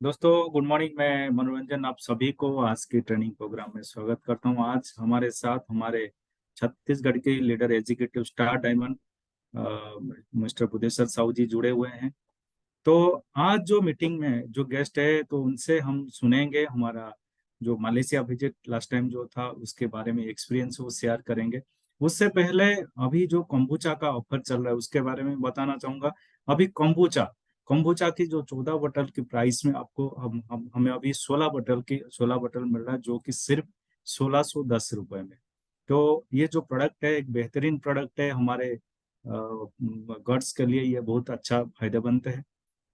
दोस्तों good morning. मैं मनोरंजन आप सभी को आज की ट्रेनिंग प्रोग्राम में स्वागत करता हूं। आज हमारे साथ हमारे छत्तीसगढ़ के leader executive star diamond mister Buddheshwar Sahu ji जुड़े हुए हैं। तो आज जो मीटिंग में जो गेस्ट है तो उनसे हम सुनेंगे हमारा जो मलेशिया विजिट लास्ट टाइम जो था उसके बारे में एक्सपीरियंस वो शेयर करेंगे। उससे पहले अभी जो kombucha का ऑफर चल रहा है उसके बारे में बताना चाहूंगा। अभी kombucha की जो 14 बोतल की प्राइस में आपको हमें अभी 16 बोतल मिल रहा है जो कि सिर्फ 1610 रुपए में। तो ये जो प्रोडक्ट है एक बेहतरीन प्रोडक्ट है हमारे गर्ड्स के लिए। ये बहुत अच्छा फायदेमंद है।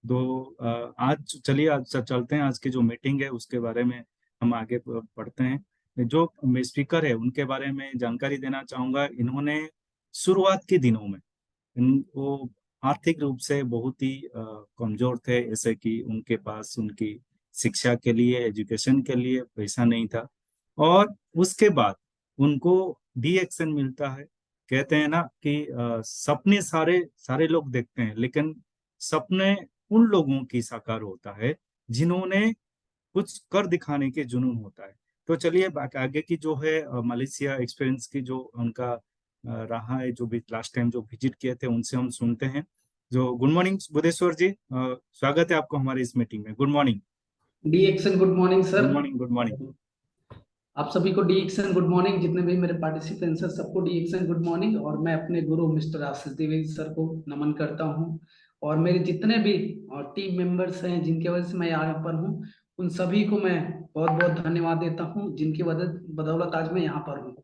तो आज चलिए आज चलते हैं। आज की जो मीटिंग है उसके बारे में हम आगे पढ़ते हैं। जो स्पीकर है उनके बारे में जानकारी देना चाहूंगा। इन्होंने शुरुआत के दिनों में वो आर्थिक रूप से बहुत ही कमजोर थे, ऐसे कि उनके पास उनकी शिक्षा के लिए एजुकेशन के लिए पैसा नहीं था। और उसके बाद उनको डी एक्शन मिलता है। कहते हैं ना कि सपने सारे सारे लोग देखते हैं, लेकिन सपने उन लोगों की साकार होता है जिन्होंने कुछ कर दिखाने के जुनून होता है। तो चलिए आगे की जो है मलेशिया एक्सपीरियंस की जो उनका रहा है, जो भी लास्ट टाइम जो विजिट किए थे उनसे हम सुनते हैं। जो गुड मॉर्निंग बुद्धेश्वर जी, स्वागत है आपको हमारे इस मीटिंग में। Good morning. D action good morning sir. Good morning. Good morning. आप सभी को डी एक्सन गुड मॉर्निंग। जितने भी मेरे पार्टिसिपेंट्स हैं सबको डी एक्सन गुड मॉर्निंग। और मैं अपने गुरु मिस्टर आशीष द्विवेदी सर को नमन करता हूं। और मेरे जितने भी टीम मेंबर्स हैं जिनकी वजह से मैं यहाँ पर हूँ, उन सभी को मैं बहुत बहुत धन्यवाद देता हूँ जिनकी बदौलत आज मैं यहाँ पर हूँ।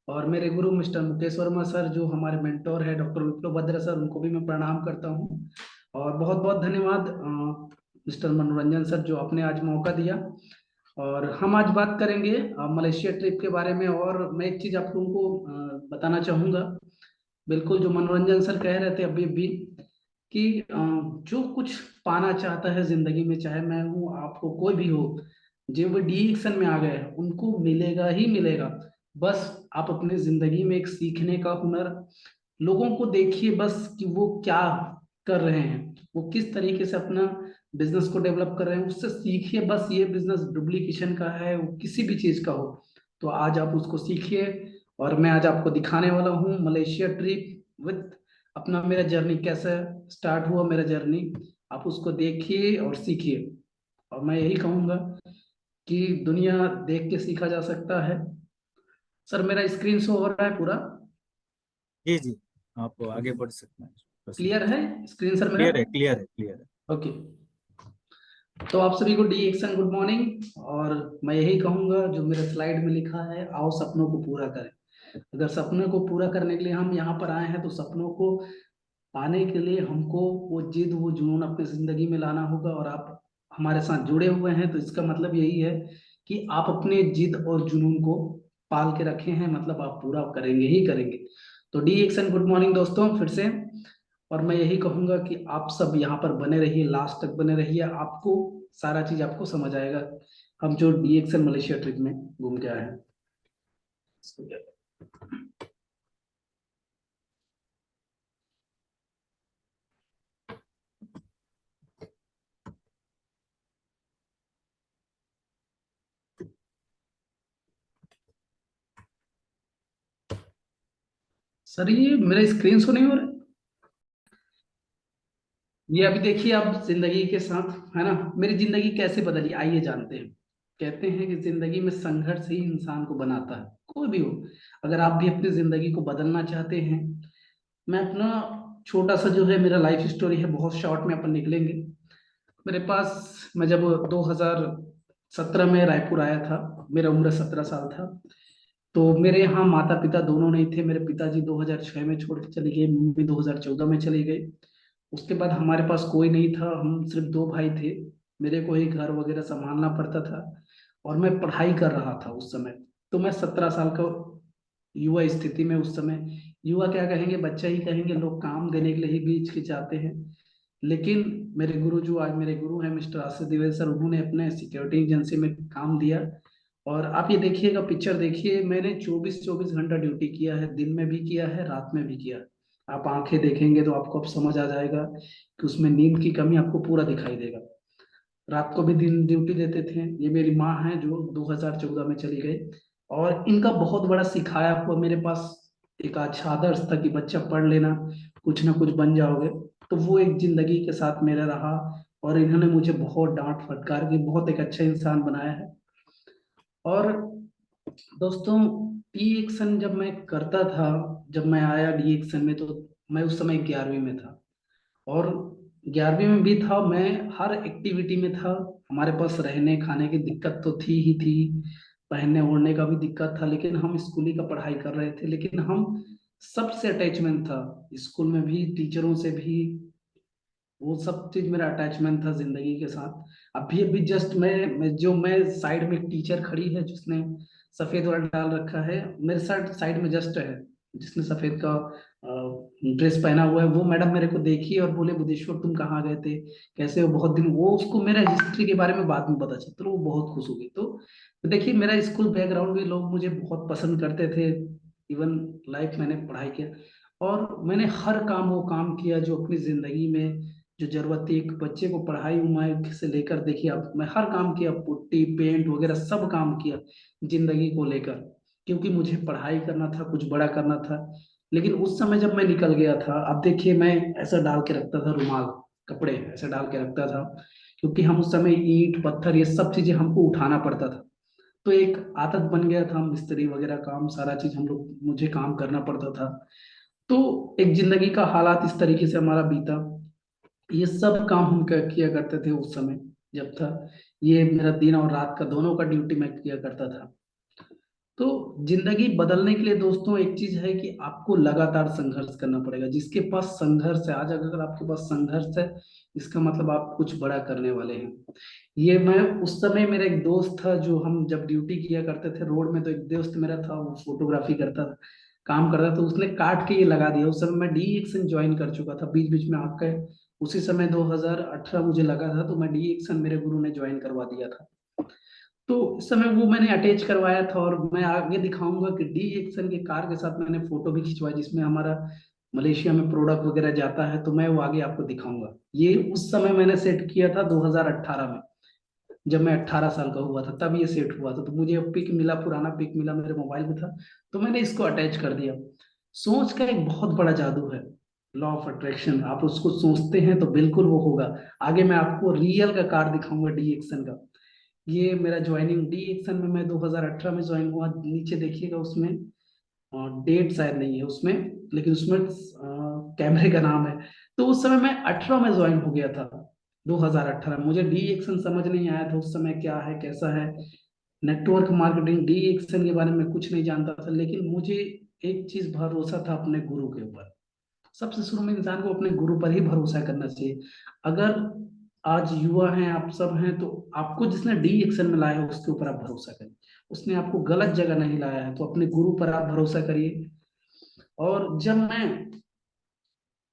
और मेरे गुरु मिस्टर मुकेश वर्मा सर जो हमारे मेंटोर है, डॉक्टर विप्लव भद्र सर, उनको भी मैं प्रणाम करता हूँ। और बहुत बहुत धन्यवाद मिस्टर मनोरंजन सर जो आपने आज मौका दिया। और हम आज बात करेंगे मलेशिया ट्रिप के बारे में। और मैं एक चीज आप लोगों को बताना चाहूंगा। बिल्कुल जो मनोरंजन सर कह रहे थे अभी भी कि जो कुछ पाना चाहता है जिंदगी में, चाहे मैं हूँ, आप हो, कोई भी हो, जो वो डी एक्शन में आ गए हैं उनको मिलेगा ही मिलेगा। बस आप अपने जिंदगी में एक सीखने का हुनर, लोगों को देखिए बस कि वो क्या कर रहे हैं, वो किस तरीके से अपना बिजनेस को डेवलप कर रहे हैं, उससे सीखिए। बस ये बिजनेस डुप्लीकेशन का है, वो किसी भी चीज का हो, तो आज आप उसको सीखिए। और मैं आज आपको दिखाने वाला हूँ मलेशिया ट्रिप विद अपना मेरा जर्नी कैसे स्टार्ट हुआ, मेरा जर्नी। आप उसको देखिए और सीखिए। और मैं यही कहूंगा कि दुनिया देख के सीखा जा सकता है। सर मेरा स्क्रीन शो हो रहा है पूरा? जी जी, आप आगे बढ़ सकते हैं। प्रश्न क्लियर है स्क्रीन सर मेरा? क्लियर है, क्लियर है, क्लियर है। ओके। तो आप सभी को डी एक्सन गुड मॉर्निंग। और मैं यही कहूंगा जो मेरे स्लाइड में लिखा है, आओ सपनों को पूरा करें। अगर सपनों को पूरा करने के लिए हम यहाँ पर आए हैं तो सपनों को पाने के लिए हमको वो जिद वो जुनून अपनी जिंदगी में लाना होगा। और आप हमारे साथ जुड़े हुए हैं तो इसका मतलब यही है कि आप अपने जिद और जुनून को पाल के रखे हैं, मतलब आप पूरा करेंगे ही करेंगे। तो डी एक्सन गुड मॉर्निंग दोस्तों फिर से। और मैं यही कहूंगा कि आप सब यहाँ पर बने रहिए, लास्ट तक बने रहिए, आपको सारा चीज आपको समझ आएगा। हम जो डी एक्सन मलेशिया ट्रिप में घूम के आए हैं। सर ये मेरा स्क्रीन शो नहीं हो रहा है। ये अभी देखिए आप जिंदगी के साथ, है ना, मेरी जिंदगी कैसे बदली आइए जानते हैं। कहते हैं कि जिंदगी में संघर्ष ही इंसान को बनाता है, कोई भी हो। अगर आप भी अपनी जिंदगी को बदलना चाहते हैं, मैं अपना छोटा सा जो है मेरा लाइफ स्टोरी है, बहुत शॉर्ट में अपन निकलेंगे। मेरे पास, मैं जब 2017 में रायपुर आया था, मेरा उम्र 17 साल था। तो मेरे यहाँ माता पिता दोनों नहीं थे। मेरे पिताजी 2006 में छोड़ के चले गए, मम्मी 2014 में चली गई। उसके बाद हमारे पास कोई नहीं था, हम सिर्फ दो भाई थे। मेरे को ही घर वगैरह संभालना पड़ता था। और मैं पढ़ाई कर रहा था उस समय। तो मैं 17 साल का युवा स्थिति में उस समय, युवा क्या कहेंगे, बच्चा ही कहेंगे, लोग काम देने के लिए ही भी हिचकिचाते हैं। लेकिन मेरे गुरु जो आज मेरे गुरु हैं मिस्टर आशीष द्विवेदी सर, उन्होंने अपने सिक्योरिटी एजेंसी में काम दिया। और आप ये देखिएगा, पिक्चर देखिए, मैंने 24-24 घंटा ड्यूटी किया है, दिन में भी किया है, रात में भी किया है। आप आंखें देखेंगे तो आपको अब समझ आ जाएगा कि उसमें नींद की कमी आपको पूरा दिखाई देगा। रात को भी दिन ड्यूटी देते थे। ये मेरी माँ है जो 2014 में चली गई, और इनका बहुत बड़ा सिखाया हुआ मेरे पास एक अच्छा आदर्श था कि बच्चा पढ़ लेना, कुछ ना कुछ बन जाओगे। तो वो एक जिंदगी के साथ मेरा रहा, और इन्होंने मुझे बहुत डांट फटकार के बहुत एक अच्छा इंसान बनाया है। और दोस्तों, डी एक्शन जब मैं करता था, जब मैं आया डी एक्शन में, तो मैं उस समय 11वीं में था। और 11वीं में भी था, मैं हर एक्टिविटी में था। हमारे पास रहने खाने की दिक्कत तो थी ही थी, पहनने ओढ़ने का भी दिक्कत था, लेकिन हम स्कूली का पढ़ाई कर रहे थे। लेकिन हम सबसे अटैचमेंट था, स्कूल में भी, टीचरों से भी, वो सब चीज मेरा अटैचमेंट था जिंदगी के साथ। अभी अभी जस्ट मैं साइड में एक टीचर खड़ी है जिसने सफेद वाला डाल रखा है, मेरे साइड साइड में जस्ट है, जिसने सफेद का ड्रेस पहना हुआ है, वो मैडम मेरे को देखी और बोले, बुद्धेश्वर तुम कहाँ गए थे, कैसे हो, बहुत दिन। वो उसको मेरा हिस्ट्री के बारे में बाद में पता चला, तो वो बहुत खुश हो गई। तो देखिए, मेरा स्कूल बैकग्राउंड भी लोग मुझे बहुत पसंद करते थे। इवन लाइफ मैंने पढ़ाई किया, और मैंने हर काम वो काम किया जो अपनी जिंदगी में जो जरूरत थी। एक बच्चे को पढ़ाई उमाई से लेकर, देखिए अब मैं हर काम किया, पुट्टी पेंट वगैरह सब काम किया जिंदगी को लेकर, क्योंकि मुझे पढ़ाई करना था, कुछ बड़ा करना था। लेकिन उस समय जब मैं निकल गया था, अब देखिए मैं ऐसा डाल के रखता था रुमाल, कपड़े ऐसे डाल के रखता था, क्योंकि हम उस समय ईंट पत्थर ये सब चीजें हमको उठाना पड़ता था। तो एक आदत बन गया था, मिस्त्री वगैरह काम सारा चीज हम लोग मुझे काम करना पड़ता था। तो एक जिंदगी का हालात इस तरीके से हमारा बीता। ये सब काम हम किया करते थे उस समय जब था। ये मेरा दिन और रात का दोनों का ड्यूटी मैं किया करता था। तो जिंदगी बदलने के लिए दोस्तों एक चीज है कि आपको लगातार संघर्ष करना पड़ेगा। जिसके पास संघर्ष है, आज अगर आपके पास संघर्ष है, इसका मतलब आप कुछ बड़ा करने वाले हैं। ये मैं उस समय, मेरा एक दोस्त था जो, हम जब ड्यूटी किया करते थे रोड में, तो एक दोस्त मेरा था, वो फोटोग्राफी करता था, काम करता था, तो उसने काट के ये लगा दिया। उस समय मैं डी एक्शन ज्वाइन कर चुका था, बीच बीच में आपका उसी समय 2018 मुझे लगा था, तो मैं डी एक्शन मेरे गुरु ने ज्वाइन करवा दिया था। तो इस समय वो मैंने अटैच करवाया था, और मैं आगे दिखाऊंगा कि डी एक्शन के कार के साथ मैंने फोटो भी खिंचवाया, जिसमें हमारा मलेशिया में प्रोडक्ट वगैरह जाता है, तो मैं वो आगे आपको दिखाऊंगा। ये उस समय मैंने सेट किया था 2018 में, जब मैं 18 साल का हुआ था तब ये सेट हुआ था। तो मुझे पिक मिला, पुराना पिक मिला, मेरे मोबाइल में था, तो मैंने इसको अटैच कर दिया। सोच का एक बहुत बड़ा जादू है, लॉ ऑफ अट्रैक्शन। आप उसको सोचते हैं तो बिल्कुल वो होगा। आगे मैं आपको रियल का कार्ड दिखाऊंगा डी एक्शन का। ये मेरा ज्वाइनिंग डी एक्शन में मैं 2018 में ज्वाइन हुआ। नीचे देखिएगा उसमें, डेट शायद नहीं है उसमें, लेकिन उसमें कैमरे का नाम है। तो उस समय मैं 18 में ज्वाइन हो गया था, 2018। मुझे डी एक्शन समझ नहीं आया था उस समय, क्या है कैसा है, नेटवर्क मार्केटिंग, डी एक्शन के बारे में कुछ नहीं जानता था। लेकिन मुझे एक चीज भरोसा था अपने गुरु के ऊपर। सबसे शुरू में इंसान को अपने गुरु पर ही भरोसा करना चाहिए। अगर आज युवा हैं, आप सब हैं, तो आपको जिसने डी एक्शन में लाया है उसके ऊपर आप भरोसा करिए। उसने आपको गलत जगह नहीं लाया है, तो अपने गुरु पर आप भरोसा करिए। और जब मैं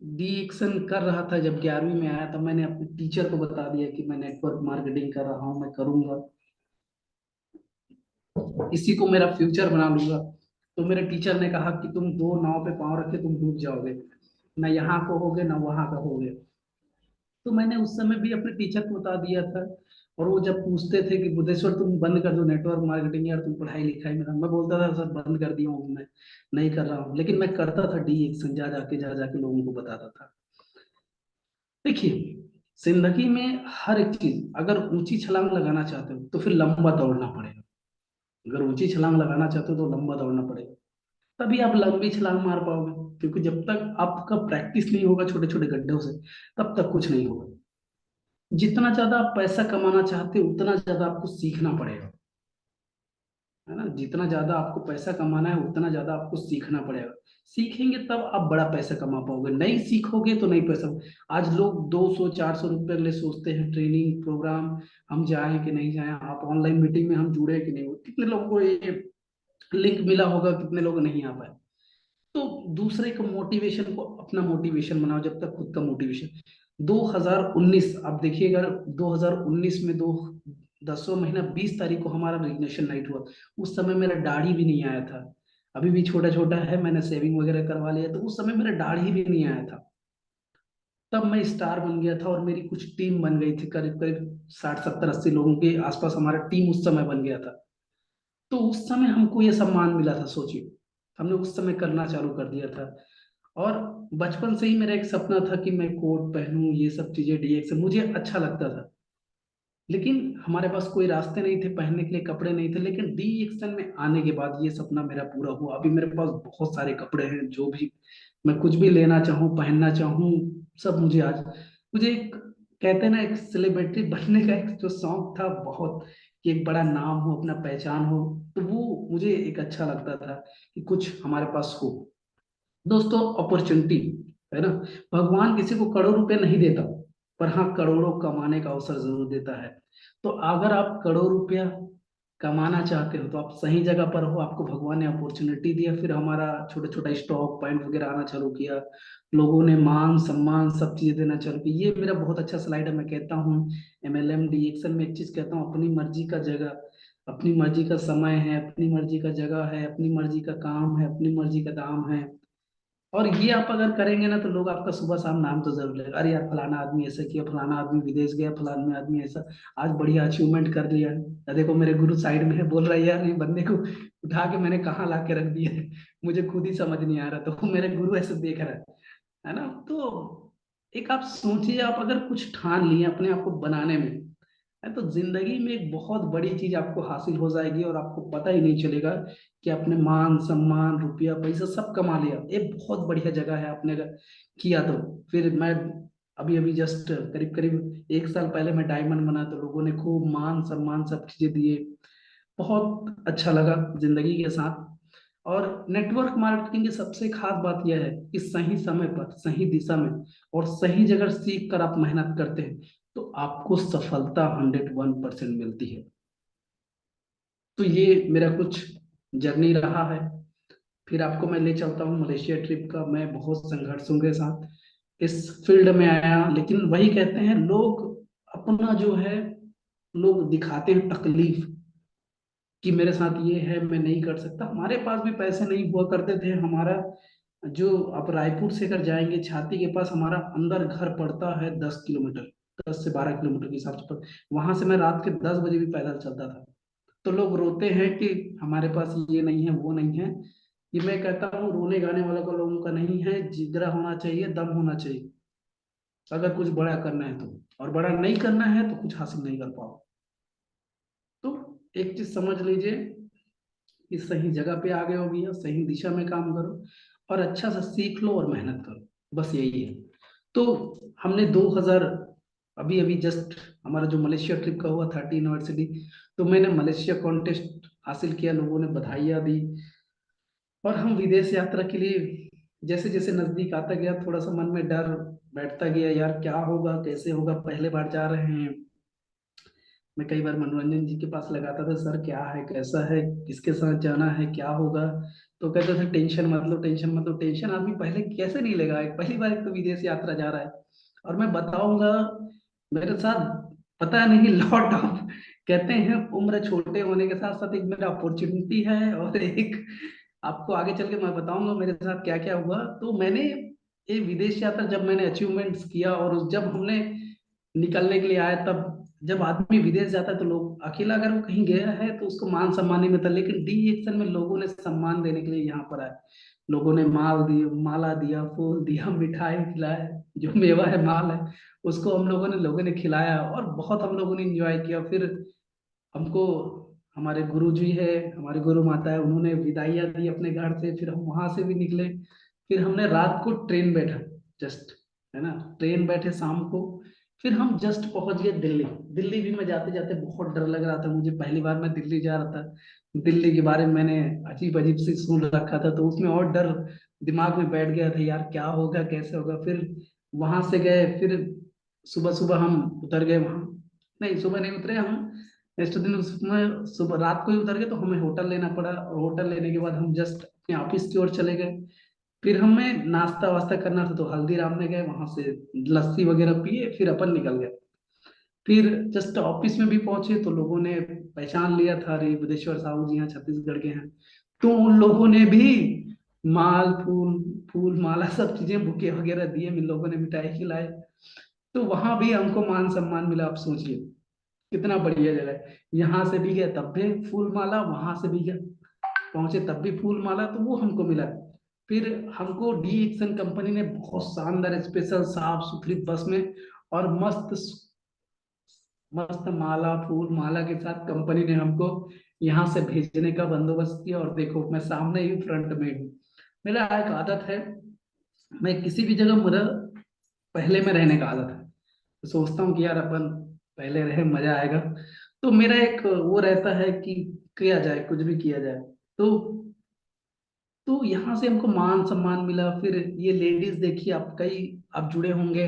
डी एक्शन कर रहा था, जब 11वीं में आया, तब मैंने अपने टीचर को बता दिया कि मैं नेटवर्क मार्केटिंग कर रहा हूँ, मैं करूंगा, इसी को मेरा फ्यूचर बना लूंगा। तो मेरे टीचर ने कहा कि तुम दो नाव पे पांव रखे तुम डूब जाओगे, ना यहाँ को होगे ना वहां का होगे। तो मैंने उस समय भी अपने टीचर को बता दिया था। और वो जब पूछते थे कि बुद्धेश्वर तुम बंद कर दो नेटवर्क मार्केटिंग, यार तुम पढ़ाई लिखाई में, मैं बोलता था सर बंद कर दिया हूँ मैं, नहीं कर रहा हूँ। लेकिन मैं करता था डी एक्शन, जा जाके लोगों को बताता था। देखिए, जिंदगी में हर एक चीज, अगर ऊंची छलांग लगाना चाहते हो तो फिर लंबा दौड़ना पड़ेगा। अगर ऊंची छलांग लगाना चाहते हो तो लंबा दौड़ना पड़ेगा, तभी आप लंबी छलांग मार पाओगे। क्योंकि जब तक आपका प्रैक्टिस नहीं होगा छोटे छोटे गड्ढों से, तब तक कुछ नहीं होगा। जितना ज्यादा आप पैसा कमाना चाहते हो, उतना ज्यादा आपको सीखना पड़ेगा, है ना। जितना ज्यादा आपको पैसा कमाना है, उतना ज्यादा आपको सीखना पड़ेगा। सीखेंगे तब आप बड़ा पैसा कमा पाओगे, नहीं सीखोगे तो नहीं पैसा। आज लोग 200 400 रुपये के लिए सोचते हैं ट्रेनिंग प्रोग्राम, हम जाएं कि नहीं जाएं, आप ऑनलाइन मीटिंग में हम जुड़े कि नहीं। कितने लोगों को ये लिंक मिला होगा, कितने लोग नहीं आ पाए। तो दूसरे को मोटिवेशन को अपना मोटिवेशन बनाओ, जब तक खुद का मोटिवेशन। 2019, आप देखिएगा, 2019 में दो 10वां महीना 20 तारीख को हमारा रिग्नेशन नाइट हुआ। उस समय मेरा दाढ़ी भी नहीं आया था, अभी भी छोटा छोटा है, मैंने सेविंग वगैरह करवा लिया, तो उस समय मेरा दाढ़ी भी नहीं आया था। तब मैं स्टार बन गया था और मेरी कुछ टीम बन गई थी, करीब करीब 60 70 80 लोगों के आसपास हमारा टीम उस समय बन गया था। तो उस समय हमको ये सम्मान मिला था, सोचिए। हमने उस समय करना चालू कर दिया था। और बचपन से ही मेरा एक सपना था कि मैं कोट पहनूं, ये सब चीजें, डीएक्स मुझे अच्छा लगता था। लेकिन हमारे पास कोई रास्ते नहीं थे, पहनने के लिए कपड़े नहीं थे। लेकिन डी एक्शन में आने के बाद ये सपना मेरा पूरा हुआ। अभी मेरे पास बहुत सारे कपड़े हैं, जो भी मैं कुछ भी लेना चाहूँ, पहनना चाहूँ, सब मुझे आज, मुझे एक, कहते हैं ना, एक सेलिब्रिटी बनने का एक जो शौक था बहुत, कि एक बड़ा नाम हो, अपना पहचान हो, तो वो मुझे एक अच्छा लगता था कि कुछ हमारे पास हो। दोस्तों, अपॉर्चुनिटी है ना, भगवान किसी को करोड़ रुपए नहीं देता, पर हाँ करोड़ों कमाने का अवसर जरूर देता है। तो अगर आप करोड़ रुपया कमाना चाहते हो तो आप सही जगह पर हो, आपको भगवान ने अपॉर्चुनिटी दिया। फिर हमारा छोटा छोटा स्टॉक पॉइंट वगैरह आना चालू किया, लोगों ने मान सम्मान सब चीजें देना चालू की। ये मेरा बहुत अच्छा स्लाइड है। मैं कहता हूँ एमएलएम डीएक्शन में एक चीज कहता हूँ, अपनी मर्जी का जगह, अपनी मर्जी का समय है, अपनी मर्जी का जगह है, अपनी मर्जी का काम है, अपनी मर्जी का दाम है। और ये आप अगर करेंगे ना तो लोग आपका सुबह शाम नाम तो जरूर लेगा, अरे यार फलाना आदमी ऐसा किया, फलाना आदमी विदेश गया, फलाना आदमी ऐसा आज बढ़िया अचीवमेंट कर लिया है। देखो मेरे गुरु साइड में है, बोल रहा है यार ये बंदे को उठा के मैंने कहाँ ला के रख दिया है, मुझे खुद ही समझ नहीं आ रहा। तो वो मेरे गुरु ऐसे देख रहा है ना। तो एक आप सोचिए, आप अगर कुछ ठान लिए अपने आप को बनाने में है, तो जिंदगी में एक बहुत बड़ी चीज आपको हासिल हो जाएगी और आपको पता ही नहीं चलेगा कि आपने मान सम्मान रुपया पैसा सब कमा लिया। ये बहुत बढ़िया जगह है, आपने अगर किया तो। फिर मैं अभी अभी जस्ट करीब करीब 1 साल पहले मैं डायमंड बना, तो लोगों ने खूब मान सम्मान सब चीजें दिए, बहुत अच्छा लगा जिंदगी के साथ। और नेटवर्क मार्केटिंग की सबसे खास बात यह है कि सही समय पर सही दिशा में और सही जगह सीख कर आप मेहनत करते हैं तो आपको सफलता 101% मिलती है। तो ये मेरा कुछ जर्नी रहा है। फिर आपको मैं ले चलता हूँ मलेशिया ट्रिप का। मैं बहुत संघर्षों के साथ इस फील्ड में आया, लेकिन वही कहते हैं लोग, अपना जो है, लोग दिखाते हैं तकलीफ कि मेरे साथ ये है, मैं नहीं कर सकता। हमारे पास भी पैसे नहीं हुआ करते थे। हमारा जो, आप रायपुर से अगर जाएंगे छाती के पास, हमारा अंदर घर पड़ता है 10 किलोमीटर, 10 से 12 किलोमीटर के हिसाब से। पर वहां से मैं रात के 10 बजे भी पैदल चलता था। तो लोग रोते हैं कि हमारे पास ये नहीं है वो नहीं है। ये मैं कहता हूँ रोने गाने वाला को लोगों का नहीं है, जिगरा होना चाहिए, दम होना चाहिए, अगर कुछ बड़ा करना है तो। और बड़ा नहीं करना है तो कुछ हासिल नहीं कर पाओ। तो एक चीज समझ लीजिए कि सही जगह पे आ गए हो भैया, सही दिशा में काम करो और अच्छा सा सीख लो और मेहनत करो, बस यही है। तो हमने 2000, अभी अभी जस्ट हमारा जो मलेशिया ट्रिप का हुआ 30 यूनिवर्सिटी, तो मैंने मलेशिया कॉन्टेस्ट हासिल किया, लोगों ने बधाइयाँ दी। और हम विदेश यात्रा के लिए जैसे जैसे नजदीक आता गया, थोड़ा सा मन में डर बैठता गया, यार क्या होगा कैसे होगा, पहले बार जा रहे हैं। मैं कई बार मनोरंजन जी के पास लगाता था, सर क्या है कैसा है, किसके साथ जाना है, क्या होगा। तो कहते थे टेंशन मत लो, टेंशन मत लो। टेंशन आदमी पहले कैसे नहीं लेगा, एक पहली बार एक तो विदेश यात्रा जा रहा है। और मैं बताऊंगा मेरे साथ, पता नहीं लॉट ऑफ, कहते हैं उम्र छोटे होने के साथ साथ एक मेरा अपॉर्चुनिटी है, और एक आपको आगे चल के मैं बताऊंगा मेरे साथ क्या क्या हुआ। तो मैंने ये विदेश यात्रा जब मैंने अचीवमेंट्स किया, और जब हमने निकलने के लिए आया, तब जब आदमी विदेश जाता है तो लोग, अकेला अगर वो कहीं गया है तो उसको मान सम्मान नहीं मिलता, लेकिन डी एक्शन में लोगों ने सम्मान देने के लिए यहाँ पर आए। लोगों ने माल दिया, माला दिया, फूल दिया, मिठाई खिलाया, जो मेवा है माल है, उसको हम लोगों ने खिलाया, और बहुत हम लोगों ने एंजॉय किया। फिर हमको हमारे गुरु जी है, हमारे गुरु माता है, उन्होंने विदाइयाँ दी अपने घर से। फिर हम वहां से भी निकले। फिर हमने रात को ट्रेन बैठा, जस्ट, है ना, ट्रेन बैठे शाम को। फिर हम जस्ट पहुंच गए दिल्ली। दिल्ली भी मैं जाते जाते बहुत डर लग रहा था मुझे, पहली बार मैं दिल्ली जा रहा था। दिल्ली के बारे में मैंने अजीब अजीब सी सुन रखा था, तो उसमें और डर दिमाग में बैठ गया था, यार क्या होगा कैसे होगा। फिर वहां से गए। फिर सुबह सुबह हम उतर गए वहां, नहीं सुबह नहीं उतरे हम, नेक्स्ट दिन उसमें सुबह रात को ही उतर गए। तो हमें होटल लेना पड़ा, और होटल लेने के बाद हम जस्ट अपने ऑफिस की ओर चले गए। फिर हमें नाश्ता वास्ता करना था, तो हल्दीराम में गए, वहां से लस्सी वगैरह पिए, फिर अपन निकल गए। फिर जस्ट ऑफिस में भी पहुंचे तो लोगों ने पहचान लिया था, अरे बुद्धेश्वर साहू जी यहाँ छत्तीसगढ़ के हैं। तो उन लोगों ने भी माल फूल, फूल माला सब चीजें बुके वगैरह दिए, इन लोगों ने मिठाई खिलाए। तो वहां भी हमको मान सम्मान मिला। आप सोचिए कितना बढ़िया जगह है। यहाँ से भी गया तब भी फूल माला, वहां से भी गया पहुंचे तब भी फूल माला, तो वो हमको मिला। फिर हमको डी एक्शन कंपनी ने बहुत शानदार स्पेशल साफ सुथरी बस में और मस्त मस्त माला फूल माला के साथ कंपनी ने हमको यहाँ से भेजने का बंदोबस्त किया। और देखो मैं सामने ही फ्रंट में हूँ। मेरा एक आदत है, मैं किसी भी जगह मेरा पहले में रहने का आदत है। तो सोचता हूँ कि यार अपन पहले रहे मजा आएगा। तो मेरा एक वो रहता है कि किया जाए, कुछ भी किया जाए। तो यहाँ से हमको मान सम्मान मिला। फिर ये लेडीज देखिए, आप कई आप जुड़े होंगे,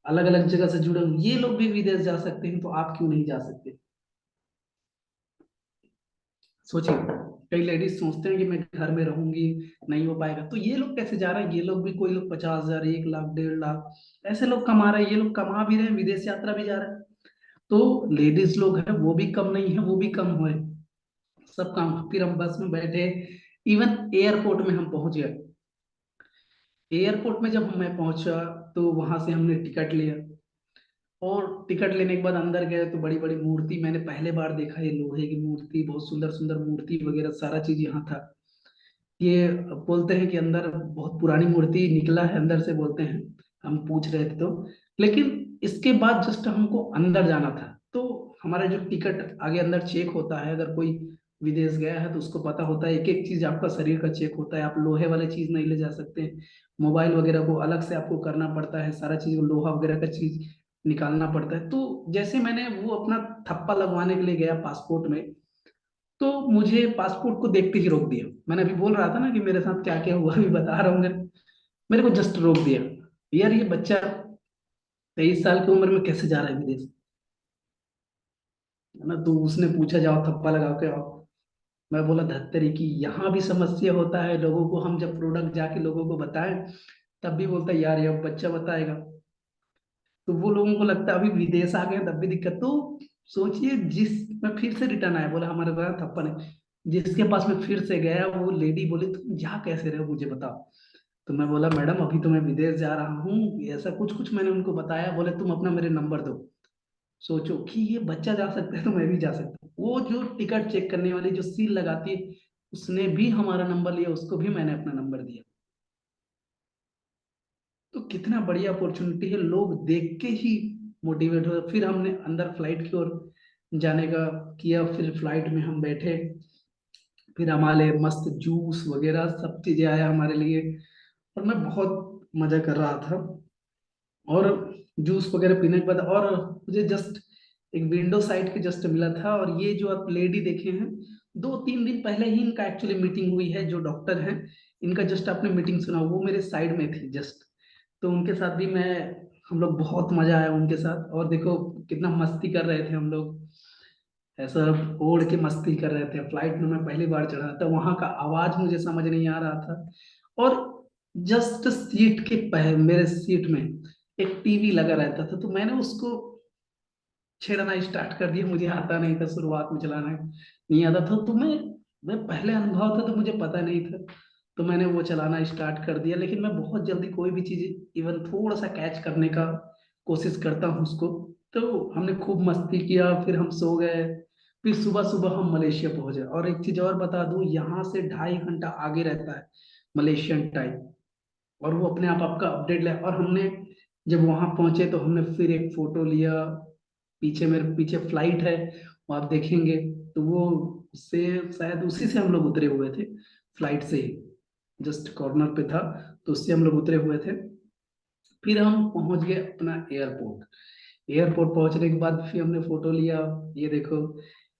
अलग अलग जगह से जुड़े होंगे, ये लोग भी विदेश जा सकते हैं, तो आप क्यों नहीं जा सकते? सोचिए, कई लेडीज सोचते हैं कि मैं घर में रहूंगी, नहीं हो पाएगा। तो ये लोग कैसे जा रहे हैं? ये लोग भी, कोई लोग 50,000, 1 लाख, 1.5 लाख ऐसे लोग कमा रहे हैं। ये लोग कमा भी रहे हैं, विदेश यात्रा भी जा रहे हैं। तो लेडीज लोग हैं वो भी कम नहीं है, वो भी कम हुए, सब काम। फिर हम बस में बैठे, इवन एयरपोर्ट में हम पहुंच गए। एयरपोर्ट में जब मैं पहुंचा तो वहां से हमने टिकट लिया। और टिकट लेने के बाद अंदर गए तो बड़ी बड़ी मूर्ति मैंने पहले बार देखा, ये लोहे की मूर्ति, बहुत सुंदर सुंदर मूर्ति वगैरह सारा चीज यहाँ था। ये बोलते हैं कि अंदर बहुत पुरानी मूर्ति निकला है अंदर से, बोलते हैं। हम पूछ रहे थे तो, लेकिन इसके बाद जस्ट हमको अंदर जाना था। तो हमारा जो टिकट आगे अंदर चेक होता है, अगर कोई विदेश गया है तो उसको पता होता है, एक एक चीज आपका शरीर का चेक होता है। आप लोहे वाले चीज नहीं ले जा सकते, मोबाइल वगैरह को अलग से आपको करना पड़ता है, सारा चीज लोहा वगैरह का चीज निकालना पड़ता है। तो जैसे मैंने वो अपना थप्पा लगवाने के लिए गया पासपोर्ट में, तो मुझे पासपोर्ट को देखते ही रोक दिया। मैंने अभी बोल रहा था ना कि मेरे साथ क्या क्या हुआ, अभी बता रहा हूँ। मेरे को जस्ट रोक दिया। यार ये बच्चा 23 साल की उम्र में कैसे जा रहा है विदेश, है ना? तो उसने पूछा जाओ थप्पा लगा के आओ। मैं बोला धत्तरी की, यहाँ भी समस्या होता है लोगों को। हम जब प्रोडक्ट जाके लोगों को बताएं तब भी बोलता है यार ये बच्चा बताएगा। तो वो लोगों को लगता है अभी विदेश आ गए तब भी दिक्कत। तो सोचिए, जिस मैं फिर से रिटर्न आया, बोला हमारे पास थप्पा नहीं। जिसके पास मैं फिर से गया वो लेडी बोली तुम जा कैसे रहे हो मुझे बताओ। तो मैं बोला मैडम अभी तो मैं विदेश जा रहा हूँ, ऐसा कुछ कुछ मैंने उनको बताया। बोले तुम अपना मेरे नंबर दो। सोचो कि ये बच्चा जा सकता है तो मैं भी जा सकता हूँ। वो जो टिकट चेक करने वाली जो सील लगाती है, उसने भी हमारा नंबर लिया, उसको भी मैंने अपना नंबर दिया। तो कितना बढ़िया अपॉर्चुनिटी है, लोग देख के ही मोटिवेट हो। फिर हमने अंदर फ्लाइट की ओर जाने का किया। फिर फ्लाइट में हम बैठे, फिर हमारे मस्त जूस वगैरह सब चीजें आया हमारे लिए। और मैं बहुत मजा कर रहा था। और जूस वगैरह पीने के बाद, और मुझे जस्ट एक विंडो साइड के जस्ट मिला था। और ये जो आप लेडी देखे हैं, 2-3 दिन पहले ही इनका एक्चुअली मीटिंग हुई है, जो डॉक्टर हैं इनका जस्ट आपने मीटिंग सुना, वो मेरे साइड में थी जस्ट। तो उनके साथ भी मैं, हम लोग बहुत मजा आया उनके साथ। और देखो कितना मस्ती कर रहे थे हम लोग, ऐसा ओढ़ के मस्ती कर रहे थे। फ्लाइट में मैं पहली बार चढ़ा था, वहां का आवाज मुझे समझ नहीं आ रहा था। और जस्ट सीट के मेरे सीट में एक टीवी लगा रहता था, तो मैंने उसको छेड़ना स्टार्ट कर दिया। मुझे आता नहीं था शुरुआत में चलाना, नहीं आता था। तो मैं पहले अनुभव था तो मुझे पता नहीं था, तो मैंने वो चलाना स्टार्ट कर दिया। लेकिन मैं बहुत जल्दी कोई भी चीज इवन थोड़ा सा कैच करने का कोशिश करता हूँ उसको। तो हमने खूब मस्ती किया, फिर हम सो गए। फिर सुबह सुबह हम मलेशिया पहुंचे। और एक चीज और बता दूं, यहाँ से 2.5 घंटा आगे रहता है मलेशियन टाइम। और वो अपने आप आपका अपडेट ले। और हमने जब वहां पहुंचे तो हमने फिर एक फोटो लिया। पीछे मेरे पीछे फ्लाइट है, वो आप देखेंगे। तो वो से शायद उसी से हम लोग उतरे हुए थे, फ्लाइट से ही जस्ट कॉर्नर पे था, तो उससे हम लोग उतरे हुए थे। फिर हम पहुंच गए अपना एयरपोर्ट। एयरपोर्ट पहुंचने के बाद फिर हमने फोटो लिया। ये देखो,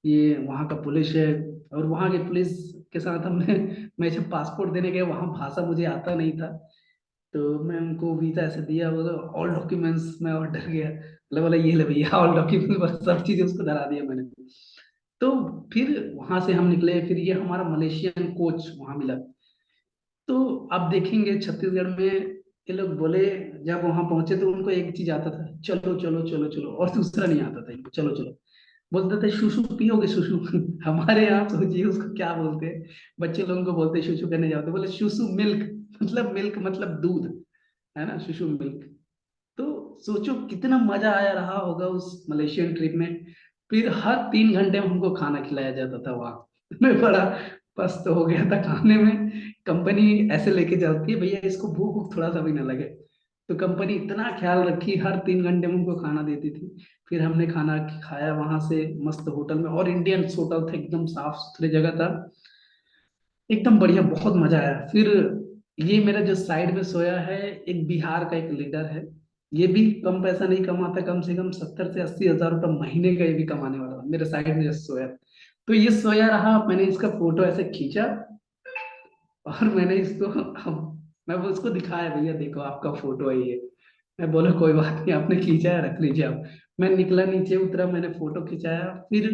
ये वहाँ का पुलिस है। और वहाँ के पुलिस के साथ हमने मैं जब पासपोर्ट देने गया, वहाँ भाषा मुझे आता नहीं था, तो मैं उनको वीजा ऐसे दिया, वो ऑल डॉक्यूमेंट्स, मैं और डर गया। बोला बोला ये ले भैया ऑल डॉक्यूमेंट्स, बस सब चीजें उसको धरा दिया मैंने। तो फिर वहां से हम निकले। फिर ये हमारा मलेशियन कोच वहां मिला। तो आप देखेंगे छत्तीसगढ़ में ये लोग बोले, जब वहां पहुंचे तो उनको एक चीज आता था, चलो चलो चलो चलो, और दूसरा नहीं आता था इनको, चलो चलो। बोलते थे शुशु पियोगे शुशु। हमारे यहाँ सोचिए उसको क्या बोलते हैं, बच्चे लोगों को बोलते हैं शुशु करने जाओ तो बोले शुशु मिल्क, मतलब मिल्क मतलब दूध, है ना, शुशु मिल्क। तो सोचो कितना मजा आया रहा होगा उस मलेशियन ट्रिप में। फिर हर 3 घंटे में हमको खाना खिलाया जाता था वहाँ। मैं बड़ा पस्त हो गया था खाने में। कंपनी ऐसे लेके चलती है भैया इसको भूख भूख थोड़ा सा भी ना लगे। तो कंपनी इतना ख्याल रखी, हर 3 घंटे में हमको खाना देती थी। फिर हमने खाना खाया वहां से मस्त होटल में, और इंडियन होटल था, एकदम साफ सुथरी जगह था, एकदम बढ़िया, बहुत मजा आया। फिर ये मेरा जो साइड में सोया है, एक बिहार का एक लीडर है। ये भी कम पैसा नहीं कमाता, कम से कम 70 से 80 हजार रुपये महीने का ये भी कमाने वाला था, मेरे साइड में जैसे सोया। तो ये सोया रहा, मैंने इसका फोटो ऐसे खींचा और मैंने इसको मैं वो उसको दिखाया, भैया देखो आपका फोटो है ये। मैं बोला कोई बात नहीं, आपने खींचा है रख लीजिए आप। मैं निकला नीचे उतरा, मैंने फोटो खिंचाया। फिर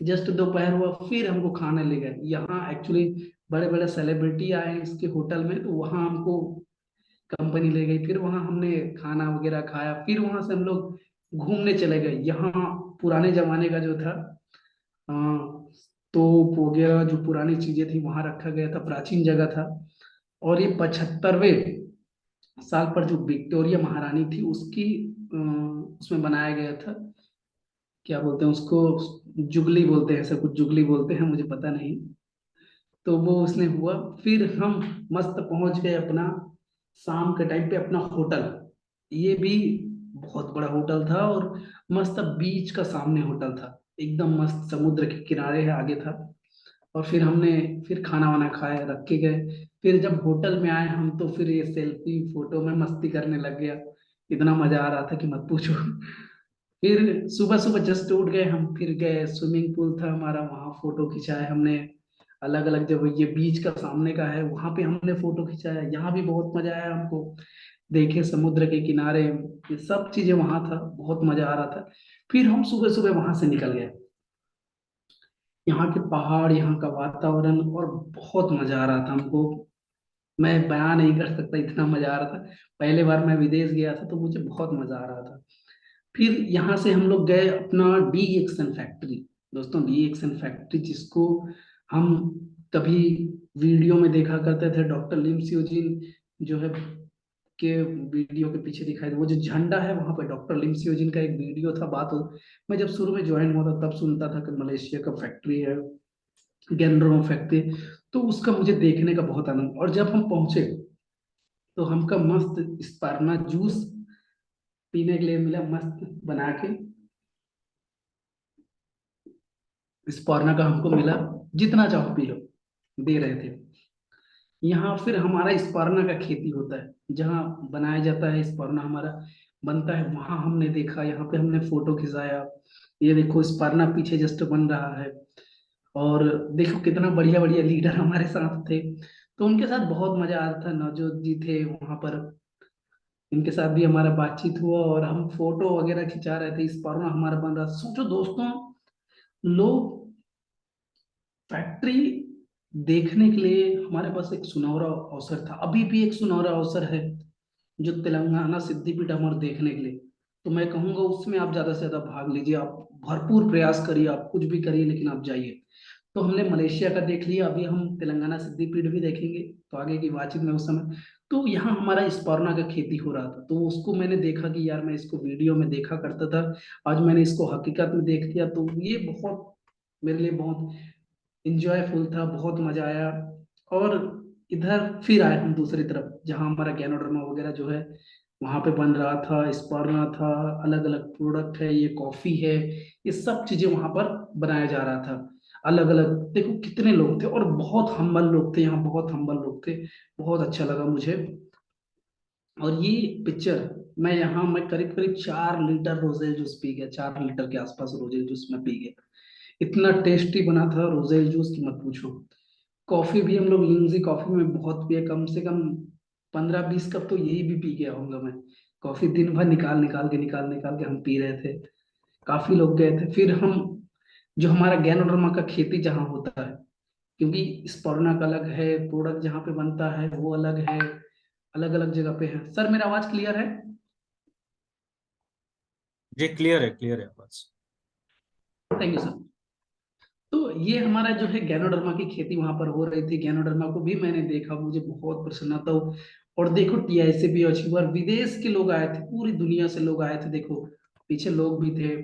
जस्ट दोपहर हुआ, फिर हमको खाने ले गए। यहाँ एक्चुअली बड़े बड़े सेलिब्रिटी आए हैं इसके होटल में, तो वहाँ हमको कंपनी ले गई। फिर वहाँ हमने खाना वगैरह खाया। फिर वहाँ से हम लोग घूमने चले गए। यहाँ पुराने जमाने का जो था अ, तोप वगैरह, जो पुरानी चीजें थी वहां रखा गया था, प्राचीन जगह था। और ये 75वें साल पर जो विक्टोरिया महारानी थी उसकी उसमें बनाया गया था। क्या बोलते हैं उसको, जुगली बोलते हैं, ऐसा कुछ जुगली बोलते हैं, मुझे पता नहीं। तो वो उसने हुआ। फिर हम मस्त पहुंच गए अपना, शाम के टाइम पे अपना होटल। ये भी बहुत बड़ा होटल था, और मस्त बीच का सामने होटल था, एकदम मस्त समुद्र के किनारे है आगे था। और फिर हमने फिर खाना वाना खाया, रख के गए। फिर जब होटल में आए हम, तो फिर ये सेल्फी फोटो में मस्ती करने लग गया। इतना मजा आ रहा था कि मत पूछो। फिर सुबह सुबह जस्ट उठ गए हम, फिर गए स्विमिंग पूल था हमारा, वहां फोटो खिंचाए हमने। अलग अलग जब ये बीच का सामने का है वहां पे हमने फोटो खिंचाया, यहाँ भी बहुत मजा आया हमको। देखे समुद्र के किनारे, ये सब चीजें वहां था, बहुत मजा आ रहा था। फिर हम सुबह सुबह वहां से निकल गए। यहाँ के पहाड़, यहाँ का वातावरण, और बहुत मजा आ रहा था हमको। मैं बयान नहीं कर सकता, इतना मजा आ रहा था। पहले बार मैं विदेश गया था तो मुझे बहुत मजा आ रहा था। फिर यहाँ से हम लोग गए अपना डी एक्सन फैक्ट्री। दोस्तों डी एक्सन फैक्ट्री जिसको हम कभी वीडियो में देखा करते थे, डॉक्टर लिम सियोजिन जो है के वीडियो के पीछे दिखाई दे, वो जो झंडा है वहां पे डॉक्टर लिम सियोजिन का एक वीडियो था। मैं जब शुरू में ज्वाइन हुआ था तब सुनता था कि मलेशिया का फैक्ट्री है, गैंडरों फैक्ट्री। तो उसका मुझे देखने का बहुत आनंद। और जब हम पहुंचे तो हमका मस्त स्पारना जूस पीने के लिए मिला, मस्त बना के स्पारना का हमको मिला। जितना चाहो पी लो, दे रहे थे। यहाँ फिर हमारा स्पारना का खेती होता है, जहाँ बनाया जाता है स्पारना हमारा बनता है, वहां हमने देखा, यहाँ पे हमने फोटो खिंचाया। ये देखो स्पारना पीछे जस्ट बन रहा है। और देखो कितना बढ़िया बढ़िया लीडर हमारे साथ थे। तो उनके साथ बहुत मजा आ रहा था, नवजोत जी थे वहां पर, इनके साथ भी हमारा बातचीत हुआ, और हम फोटो वगैरह खिंचा रहे थे। स्पारना हमारा बन रहा, सोचो दोस्तों, लोग फैक्ट्री देखने के लिए हमारे पास एक सुनहरा अवसर था, अभी भी एक सुनहरा अवसर है, जो तेलंगाना सिद्धिपीठ अमर देखने के लिए। तो मैं कहूंगा उसमें आप ज्यादा से ज्यादा भाग लीजिए, आप भरपूर प्रयास करिए, आप कुछ भी करिए, लेकिन आप जाइए। तो हमने मलेशिया का देख लिया, अभी हम तेलंगाना सिद्धिपीठ भी देखेंगे, तो आगे की बातचीत में उस समय। तो यहाँ हमारा स्पर्ना का खेती हो रहा था, तो उसको मैंने देखा कि यार मैं इसको वीडियो में देखा करता था, आज मैंने इसको हकीकत में देख लिया। तो ये बहुत मेरे लिए बहुत इंजॉयफुल था, बहुत मजा आया। और इधर फिर आए हम दूसरी तरफ, जहाँ हमारा गैनोडर्मा वगैरह जो है वहां पे बन रहा था, स्पर्ना था, अलग अलग प्रोडक्ट है, ये कॉफी है, ये सब चीजें वहां पर बनाया जा रहा था। अलग अलग देखो कितने लोग थे, और बहुत हम्बल लोग थे यहाँ, बहुत हम्बल लोग थे। बहुत अच्छा लगा मुझे। और ये पिक्चर, मैं करीब करीब 4 लीटर रोजेल जूस पी गया, 4 लीटर के आसपास रोजेल जूस में पी गया। इतना टेस्टी बना था रोजेल जूस की मत पूछो। कॉफी भी हम लोग लिंगजी कॉफी में बहुत पिए, कम से कम 15-20 कप तो यही भी पी गया होऊंगा मैं। कॉफी दिन भर निकाल निकाल के हम पी रहे थे। काफी लोग गए थे। फिर हम जो हमारा गैनोडर्मा का खेती जहाँ होता है, क्योंकि स्पर्ना का अलग है, प्रोडक्ट जहाँ पे बनता है वो अलग है, अलग अलग जगह पे है। सर मेरा आवाज क्लियर है? जी क्लियर है बस। Thank you sir. तो ये हमारा जो है गैनोडर्मा की खेती वहां पर हो रही थी, गैनोडर्मा को भी मैंने देखा, मुझे बहुत प्रसन्नता हो। और देखो टीआईसीबी अचीवर, विदेश के लोग आए थे, पूरी दुनिया से लोग आए थे, देखो पीछे लोग भी थे।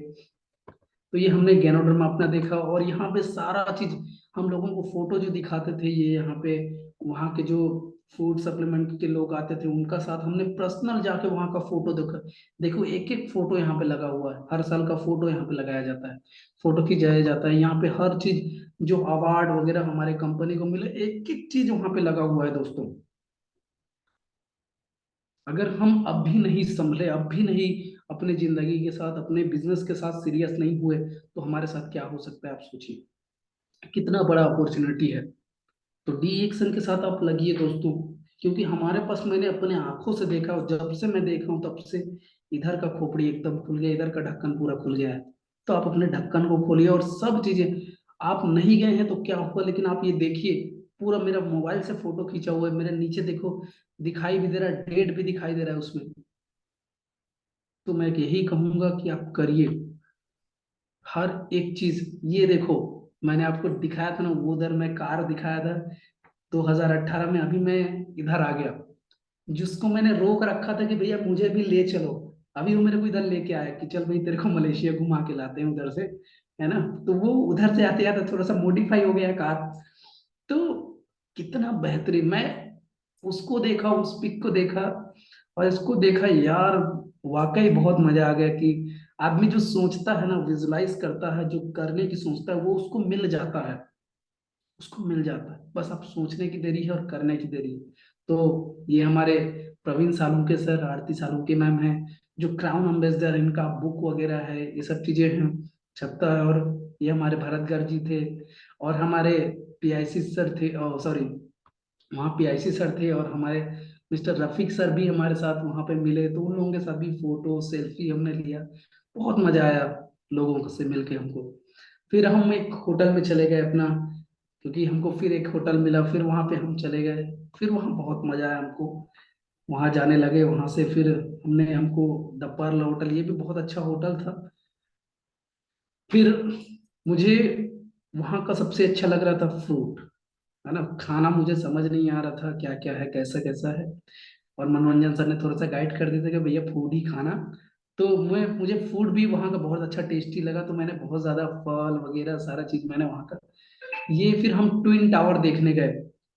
तो ये हमने गैनोडर्मा अपना देखा, और यहाँ पे सारा चीज हम लोगों को फोटो जो दिखाते थे, ये यहाँ पे वहाँ के जो फूड सप्लीमेंट के लोग आते थे उनका साथ हमने पर्सनल जाके वहाँ का फोटो देखा। देखो एक एक फोटो यहाँ पे लगा हुआ है, हर साल का फोटो यहाँ पे लगाया जाता है, फोटो खिंचाया जाता है यहाँ पे, हर चीज जो अवार्ड वगैरह हमारे कंपनी को मिले, एक एक चीज वहाँ पे लगा हुआ है दोस्तों। अगर हम अब भी नहीं संभले, अब भी नहीं अपने जिंदगी के साथ, अपने बिजनेस के साथ सीरियस नहीं हुए, तो हमारे साथ क्या हो सकता है आप सोचिए, कितना बड़ा अपॉर्चुनिटी है। तो डी एक्शन के साथ आप लगिए दोस्तों, क्योंकि हमारे पास, मैंने अपने आंखों से देखा, और जब से मैं देख रहा हूँ तब से इधर का खोपड़ी एकदम खुल गया, इधर का ढक्कन पूरा खुल गया है। तो आप अपने ढक्कन को खोलिए और सब चीजें, आप नहीं गए हैं तो क्या हुआ, लेकिन आप ये देखिए, पूरा मेरा मोबाइल से फोटो खींचा हुआ है, मेरे नीचे देखो दिखाई भी दे रहा है, डेट भी दिखाई दे रहा है उसमें। तो मैं यही कहूंगा कि आप करिए हर एक चीज। ये देखो मैंने आपको दिखाया था ना, वो उधर मैं कार दिखाया था 2018 में, अभी मैं इधर आ गया, जिसको मैंने रोक रखा था कि भैया मुझे भी ले चलो, अभी वो मेरे को इधर लेके आया कि चल भाई तेरे को मलेशिया घुमा के लाते हैं उधर से, है ना। तो वो उधर से आते आते थोड़ा सा मॉडिफाई हो गया कार। तो कितना बेहतरीन, मैं उसको देखा, उस पिक को देखा और इसको देखा यार, वाकई बहुत मजा आ गया कि आदमी जो सोचता है ना, विजुलाइज करता है, जो करने की सोचता है, वो उसको मिल जाता है, उसको मिल जाता है, बस आप सोचने की देरी है और करने की देरी है। तो ये हमारे प्रवीण सालुंके सर, आरती सालुंके मैम है, जो क्राउन अम्बेसडर, इनका बुक वगैरह है, ये सब चीजें हैं, छपता है। और ये हमारे भरत गर्ग जी थे, और हमारे पीआईसी सर थे, सॉरी वहाँ पीआईसी सर थे, और हमारे मिस्टर रफीक सर भी हमारे साथ वहाँ पे मिले, तो उन लोगों के साथ भी फोटो सेल्फी हमने लिया, बहुत मजा आया लोगों से मिलके हमको। फिर हम एक होटल में चले गए अपना, क्योंकि हमको फिर एक होटल मिला, फिर वहाँ पे हम चले गए, फिर वहाँ बहुत मजा आया हमको, वहाँ जाने लगे, वहाँ से फिर हमने, हमको द पर्ल होटल, ये भी बहुत अच्छा होटल था। फिर मुझे वहाँ का सबसे अच्छा लग रहा था फ्रूट, है ना, खाना मुझे समझ नहीं आ रहा था क्या क्या है, कैसा कैसा है, और मनोरंजन सर ने थोड़ा सा गाइड कर दिया था कि भैया फूड ही खाना। तो मैं, मुझे फूड भी वहाँ का बहुत अच्छा टेस्टी लगा, तो मैंने बहुत ज्यादा फल वगैरह सारा चीज मैंने वहाँ का। ये फिर हम ट्विन टावर देखने गए,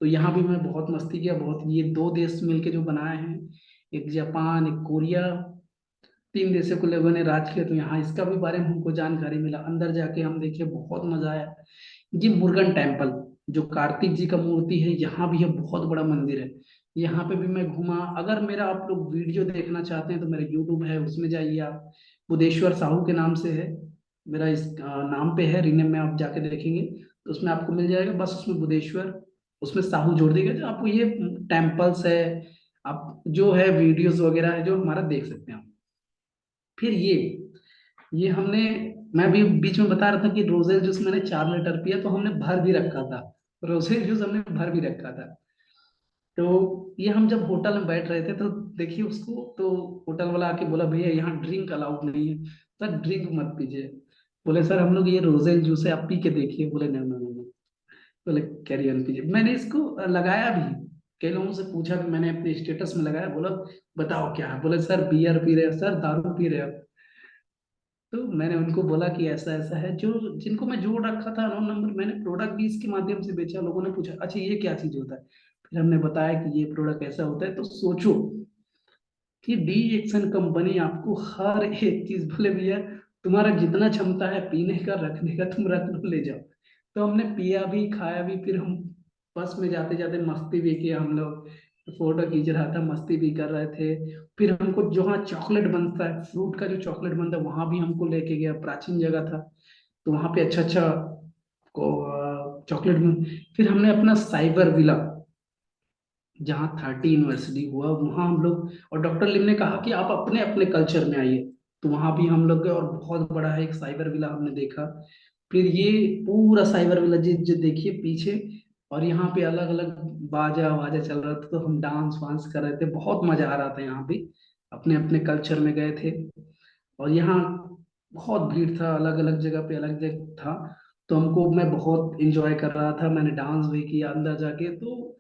तो यहाँ भी मैं बहुत मस्ती किया, बहुत, ये दो देश मिलके जो बनाए हैं, एक जापान एक कोरिया, तीन देशों को लोगों ने राज किया, तो यहाँ इसका भी बारे में हमको जानकारी मिला, अंदर जाके हम देखे, बहुत मजा आया। ये मुरुगन टेम्पल, जो कार्तिक जी का मूर्ति है, यहाँ भी है, बहुत बड़ा मंदिर है, यहाँ पे भी मैं घूमा। अगर मेरा आप लोग वीडियो देखना चाहते हैं तो मेरा यूट्यूब है, उसमें जाइए आप, बुद्धेश्वर साहू के नाम से है, मेरा इस नाम पे है, रीनेम में आप जाके देखेंगे तो उसमें आपको मिल जाएगा, बस उसमें बुद्धेश्वर, उसमें साहू जोड़ देगा, तो आपको ये टेम्पल्स है, आप जो है वीडियोस वगैरह है जो हमारा देख सकते हैं आप। फिर ये हमने, मैं अभी बीच में बता रहा था कि रोजेल जूस मैंने 4 लीटर पिया, तो हमने भर भी रखा था, रोजेल जूस हमने भर भी रखा था। तो ये हम जब होटल में बैठ रहे थे तो देखिए उसको, तो होटल वाला आके बोला भैया यहाँ ड्रिंक अलाउड नहीं है, सर ड्रिंक मत पीजिए। बोले सर हम लोग ये रोजेल जूस है, आप पी के देखिए। बोले नहीं नहीं नहीं। बोले कैरी ऑन कीजिए। मैंने इसको लगाया भी, कई लोगों से पूछा भी, मैंने अपने स्टेटस में लगाया, बोला बताओ क्या है, बोले सर बियर पी रहे हो, सर दारू पी रहे हो। तो मैंने उनको बोला कि ऐसा ऐसा है, जो जिनको मैं जोड़ रखा था अनोन नंबर, मैंने प्रोडक्ट भी इसके माध्यम से बेचा। लोगों ने पूछा अच्छा ये क्या चीज होता है, फिर हमने बताया कि ये प्रोडक्ट ऐसा होता है। तो सोचो कि डी एक्शन कंपनी आपको हर एक चीज, बोले भैया तुम्हारा जितना क्षमता है पीने का रखने का, तुम रख लो ले जाओ। तो हमने पिया भी खाया भी, फिर हम बस में जाते जाते मस्ती भी किया हम लोग, फोटो खींच रहा था, मस्ती भी कर रहे थे। फिर हमको जहाँ चॉकलेट बनता है, फ्रूट का जो चॉकलेट बनता है, वहां भी हमको लेके गया, प्राचीन जगह था, तो वहां पे अच्छा अच्छा को चॉकलेट में। फिर हमने अपना साइबर विला, जहाँ 30 यूनिवर्सिटी हुआ, वहाँ हम लोग, और डॉक्टर लिम ने कहा कि आप अपने अपने कल्चर में आइए, तो वहाँ भी हम लोग गए, और बहुत बड़ा है एक साइबर विला हमने देखा। फिर ये पूरा साइबर विला जी जो देखिए पीछे, और यहाँ पे अलग अलग बाजा वाजा चल रहा था, तो हम डांस वांस कर रहे थे, बहुत मजा आ रहा था यहाँ भी, अपने अपने कल्चर में गए थे। और यहाँ बहुत भीड़ था, अलग अलग जगह पे अलग जगह था। तो हमको, मैं बहुत एंजॉय कर रहा था, मैंने डांस भी किया अंदर जाके तो।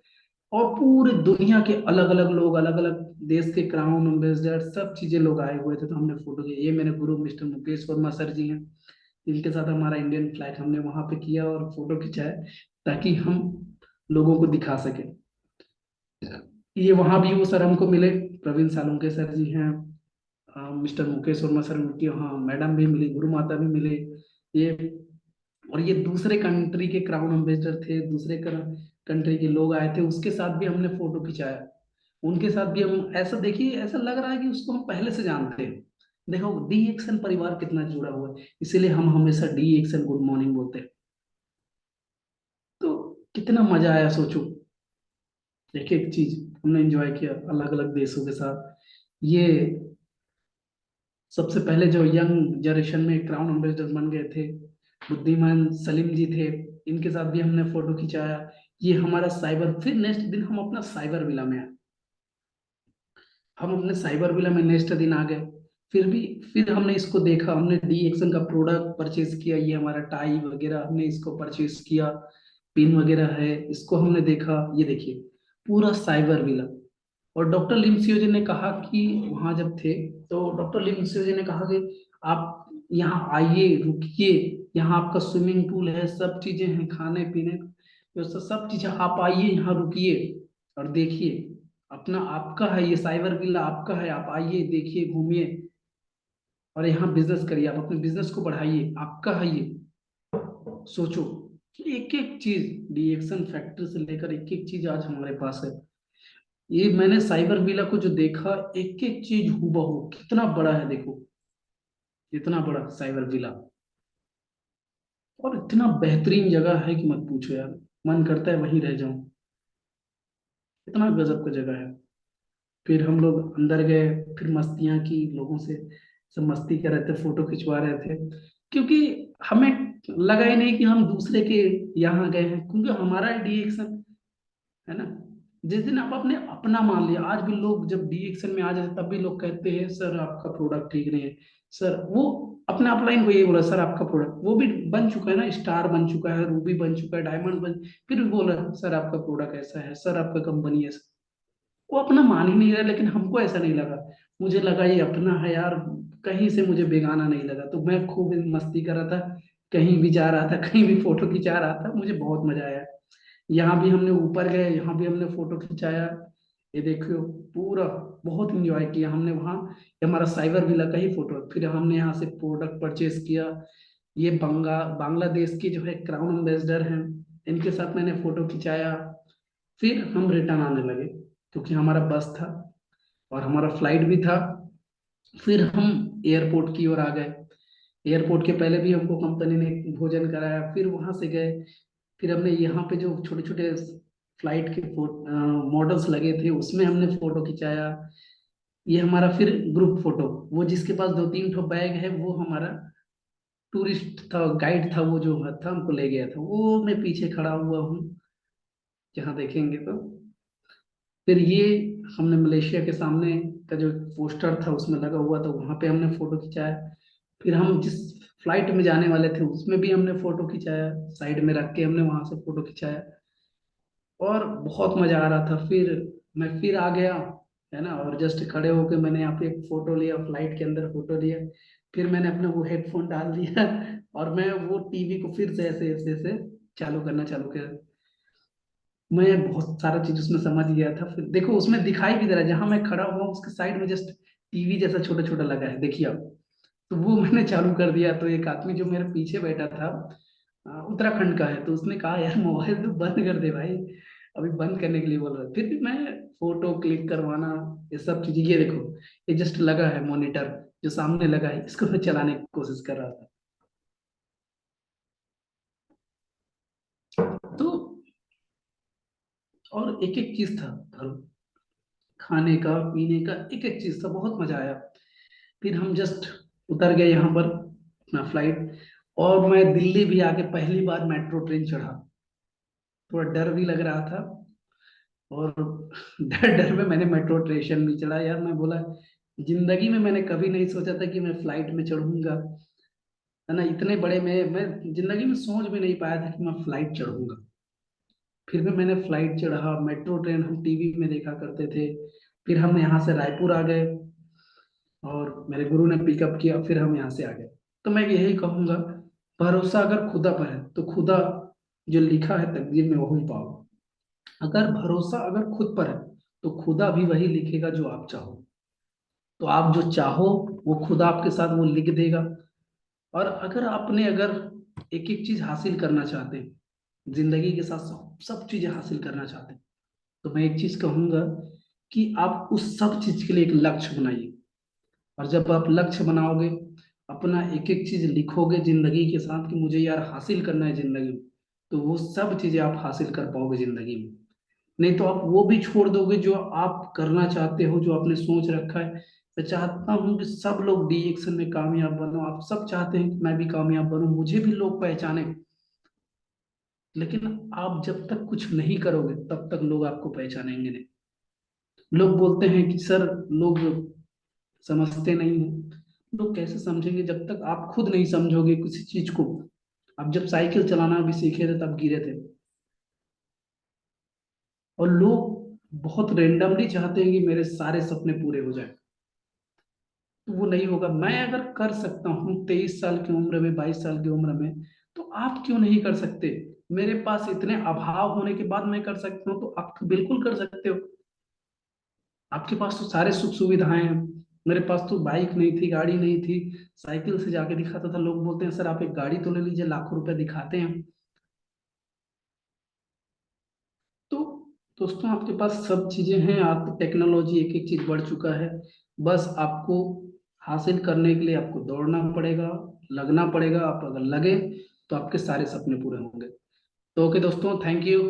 और पूरे दुनिया के अलग अलग लोग, अलग अलग देश के क्राउन एम्बेसडर, सब चीजें लोग आए हुए थे, तो हमने फोटो किया। ये मेरे गुरु मिस्टर मुकेश वर्मा सर जी हैं, इनके साथ हमारा इंडियन फ्लैग हमने वहां पे किया और फोटो खिंचाया, ताकि हम लोगों को दिखा सके। ये वहां भी वो सर हमको मिले, प्रवीण सालुंके सर जी हैं, मिस्टर मुकेश वर्मा सर, उनकी हाँ मैडम भी मिली, गुरु माता भी मिले। ये, और ये दूसरे कंट्री के क्राउन एम्बेसडर थे, दूसरे कंट्री के लोग आए थे, उसके साथ भी हमने फोटो खिंचाया। उनके साथ भी हम, ऐसा देखिए, ऐसा लग रहा है कि उसको हम पहले से जानते हैं। देखो डी एक्शन परिवार कितना जुड़ा हुआ है, इसीलिए हम हमेशा डी एक्शन गुड मॉर्निंग बोलते हैं। तो कितना मजा आया सोचो, एक एक चीज हमने एंजॉय किया अलग अलग देशों के साथ। ये सबसे पहले जो यंग जनरेशन में क्राउन एम्बेसडर बन गए थे, बुद्धिमान सलीम जी थे, इनके साथ भी हमने फोटो खिंचाया। ये हमारा साइबर, फिर नेक्स्ट दिन हम अपना साइबर विला में आए। हम अपने साइबर विला में नेक्स्ट दिन आ गए। फिर भी, फिर हमने इसको देखा, हमने डी एक्शन का प्रोडक्ट परचेज किया, ये हमारा टाई वगैरह हमने इसको परचेज किया, पिन वगैरह है, इसको हमने देखा। ये देखिए पूरा साइबर विला। और डॉक्टर लिमसियो जी ने कहा कि, वहां जब थे तो डॉक्टर लिमसियो जी ने कहा कि आप यहाँ आइए, रुकिए, यहाँ आपका स्विमिंग पूल है, सब चीजें हैं, खाने पीने व्यवस्था, सब चीजें, आप आइए यहाँ रुकिए और देखिए। अपना आपका है ये साइबर विला, आपका है, आप आइए देखिए घूमिए और यहाँ बिजनेस करिए, आप अपने बिजनेस को बढ़ाइए, आपका है ये। सोचो, एक एक चीज, डीएक्शन फैक्ट्री से लेकर एक एक चीज आज हमारे पास है। ये मैंने साइबर विला को जो देखा, एक एक चीज हूबहू, कितना बड़ा है देखो, इतना बड़ा साइबर विला, और इतना बेहतरीन जगह है कि मत पूछो यार, मन करता है वहीं रह जाऊं, इतना गजब का जगह है। फिर हम लोग अंदर गए, फिर मस्तियां की लोगों से, सब मस्ती कर रहे थे, फोटो खिंचवा रहे थे, क्योंकि हमें लगा ही नहीं कि हम दूसरे के यहाँ गए हैं, क्योंकि हमारा रिएक्शन है ना। जिस दिन आप अपने अपना मान लिया, आज भी लोग जब डी एक्शन में आ जाते तब भी लोग कहते हैं सर आपका प्रोडक्ट ठीक नहीं है। सर वो अपने अपलाइन को यही बोला, सर आपका प्रोडक्ट, वो भी बन चुका है ना, स्टार बन चुका है, रूबी बन चुका है, डायमंड बन, फिर भी बोल रहा है सर आपका प्रोडक्ट ऐसा है, सर आपका कंपनी ऐसा। वो अपना मान ही नहीं रहा, लेकिन हमको ऐसा नहीं लगा, मुझे लगा ये अपना है यार, कहीं से मुझे बेगाना नहीं लगा, तो मैं खूब मस्ती कर रहा था, कहीं भी जा रहा था, कहीं भी फोटो खिंचा रहा था, मुझे बहुत मजा आया। यहाँ भी हमने ऊपर गए, यहाँ भी हमने फोटो खिंचाया। ये देखियो पूरा, बहुत इंजॉय किया हमने वहाँ। ये हमारा साइबर विला का ही फोटो। फिर हमने यहाँ से प्रोडक्ट परचेज किया। ये बांग्लादेश की जो है क्राउन एम्बेसडर हैं, इनके साथ मैंने फोटो खिंचाया। फिर हम रिटर्न आने लगे, क्योंकि हमारा बस था और हमारा फ्लाइट भी था। फिर हम एयरपोर्ट की ओर आ गए। एयरपोर्ट के पहले भी हमको कंपनी ने भोजन कराया, फिर वहां से गए। फिर हमने यहाँ पे जो छोटे छोटे फ्लाइट के मॉडल्स लगे थे, उसमें हमने फोटो खिंचाया। ये हमारा फिर ग्रुप फोटो, वो जिसके पास दो तीन ठो बैग है, वो हमारा टूरिस्ट था, गाइड था, वो जो था हमको ले गया था, वो मैं पीछे खड़ा हुआ हूँ, जहाँ देखेंगे तो। फिर ये हमने मलेशिया के सामने का जो पोस्टर था उसमें लगा हुआ था, वहां पे हमने फोटो खिंचाया। फिर हम जिस फ्लाइट में जाने वाले थे उसमें भी हमने फोटो खिंचाया, साइड में रख के हमने वहां से फोटो खिंचाया, और बहुत मजा आ रहा था। फिर मैं फिर आ गया, है ना, और जस्ट खड़े होके मैंने यहाँ पे एक फोटो लिया, फ्लाइट के अंदर फोटो लिया। फिर मैंने अपना वो हेडफोन डाल दिया और मैं वो टीवी को फिर से ऐसे ऐसे ऐसे चालू किया। मैं बहुत सारा चीज उसमें समझ गया था। फिर देखो उसमें दिखाई भी दे रहा है, जहां मैं खड़ा हुआ हूँ उसके साइड में जस्ट टीवी जैसा छोटा छोटा लगा है, देखिए आप। तो वो मैंने चालू कर दिया, तो एक आदमी जो मेरे पीछे बैठा था, उत्तराखंड का है, तो उसने कहा यार मोबाइल तो बंद कर दे भाई, अभी बंद करने के लिए बोल रहा है। फिर भी मैं फोटो क्लिक करवाना, ये सब चीजें, ये देखो, ये जस्ट लगा है मॉनिटर जो सामने लगा है, इसको मैं चलाने की कोशिश कर रहा था। तो और एक एक चीज था, खाने का पीने का एक एक चीज था, बहुत मजा आया। फिर हम जस्ट उतर गए यहाँ पर अपना फ्लाइट, और मैं दिल्ली भी आके पहली बार मेट्रो ट्रेन चढ़ा, थोड़ा डर भी लग रहा था। और डर डर में मैंने मेट्रो स्टेशन भी चढ़ा यार, मैं बोला जिंदगी में मैंने कभी नहीं सोचा था कि मैं फ्लाइट में चढ़ूंगा, है ना। इतने बड़े में मैं जिंदगी में सोच भी नहीं पाया था कि मैं फ्लाइट चढ़ूंगा। फिर भी मैंने फ्लाइट चढ़ा, मेट्रो ट्रेन हम टीवी में देखा करते थे। फिर हम यहाँ से रायपुर आ गए और मेरे गुरु ने पिकअप किया, फिर हम यहाँ से आ गए। तो मैं यही कहूंगा, भरोसा अगर खुदा पर है तो खुदा जो लिखा है तकदीर में वही पाओ। अगर भरोसा अगर खुद पर है तो खुदा भी वही लिखेगा जो आप चाहो। तो आप जो चाहो वो खुदा आपके साथ वो लिख देगा। और अगर आपने अगर एक एक चीज हासिल करना चाहते हैं जिंदगी के साथ, सब सब चीजें हासिल करना चाहते हैं, तो मैं एक चीज कहूंगा कि आप उस सब चीज के लिए एक लक्ष्य बनाइए। और जब आप लक्ष्य बनाओगे, अपना एक एक चीज लिखोगे जिंदगी के साथ कि मुझे यार हासिल करना है जिंदगी में, तो वो सब चीजें आप हासिल कर पाओगे जिंदगी में। नहीं तो आप वो भी छोड़ दोगे जो आप करना चाहते हो, जो आपने सोच रखा है। मैं चाहता हूँ कि सब लोग डी एक्शन में कामयाब बनो, आप सब चाहते हैं कि मैं भी कामयाब बनूं, मुझे भी लोग पहचाने। लेकिन आप जब तक कुछ नहीं करोगे तब तक लोग आपको पहचानेंगे नहीं। लोग बोलते हैं कि सर, लोग समझते नहीं है। लोग कैसे समझेंगे जब तक आप खुद नहीं समझोगे किसी चीज को। आप जब साइकिल चलाना भी सीखे थे तब गिरे थे। और लोग बहुत रेंडमली चाहते हैं कि मेरे सारे सपने पूरे हो जाए, तो वो नहीं होगा। मैं अगर कर सकता हूँ 23 साल की उम्र में, 22 साल की उम्र में, तो आप क्यों नहीं कर सकते? मेरे पास इतने अभाव होने के बाद मैं कर सकता हूँ, तो आप तो बिल्कुल कर सकते हो। आपके पास तो सारे सुख सुविधाएं हैं। मेरे पास तो बाइक नहीं थी, गाड़ी नहीं थी, साइकिल से जाके दिखाता था। लोग बोलते हैं सर आप एक गाड़ी तो ले लीजिए, लाखों रुपए दिखाते हैं। तो दोस्तों, आपके पास सब चीजें हैं, आप टेक्नोलॉजी एक एक चीज बढ़ चुका है। बस आपको हासिल करने के लिए आपको दौड़ना पड़ेगा, लगना पड़ेगा। आप अगर लगे तो आपके सारे सपने पूरे होंगे। तो ओके दोस्तों, thank you.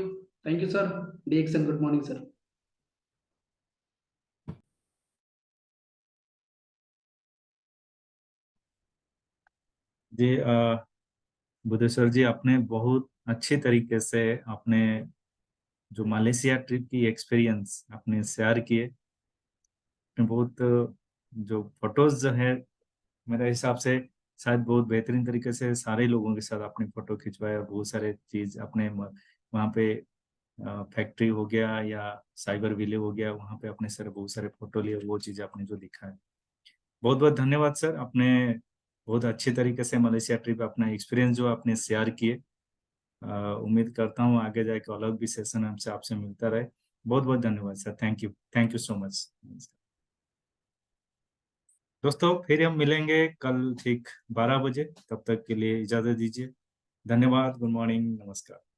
Thank you sir. डीएक्सन गुड मॉर्निंग सर। जी बुद्धेश्वर जी, आपने बहुत अच्छी तरीके से अपने जो मलेशिया ट्रिप की एक्सपीरियंस आपने शेयर किए। बहुत जो फोटोज जो है, मेरे हिसाब से शायद बहुत बेहतरीन तरीके से सारे लोगों के साथ आपने फोटो खिंचवाया। बहुत सारे चीज अपने वहाँ पे फैक्ट्री हो गया या साइबर विले हो गया, वहाँ पे अपने सर बहुत सारे फोटो लिए, वो चीज आपने जो दिखा है। बहुत बहुत धन्यवाद सर, आपने बहुत अच्छी तरीके से मलेशिया ट्रिप अपना एक्सपीरियंस जो आपने शेयर किए। उम्मीद करता हूँ आगे जाके अलग भी सेशन हमसे आपसे मिलता रहे। बहुत बहुत धन्यवाद sir, thank you so much. दोस्तों फिर हम मिलेंगे कल ठीक 12 बजे, तब तक के लिए इजाजत दीजिए। धन्यवाद, गुड मॉर्निंग, नमस्कार।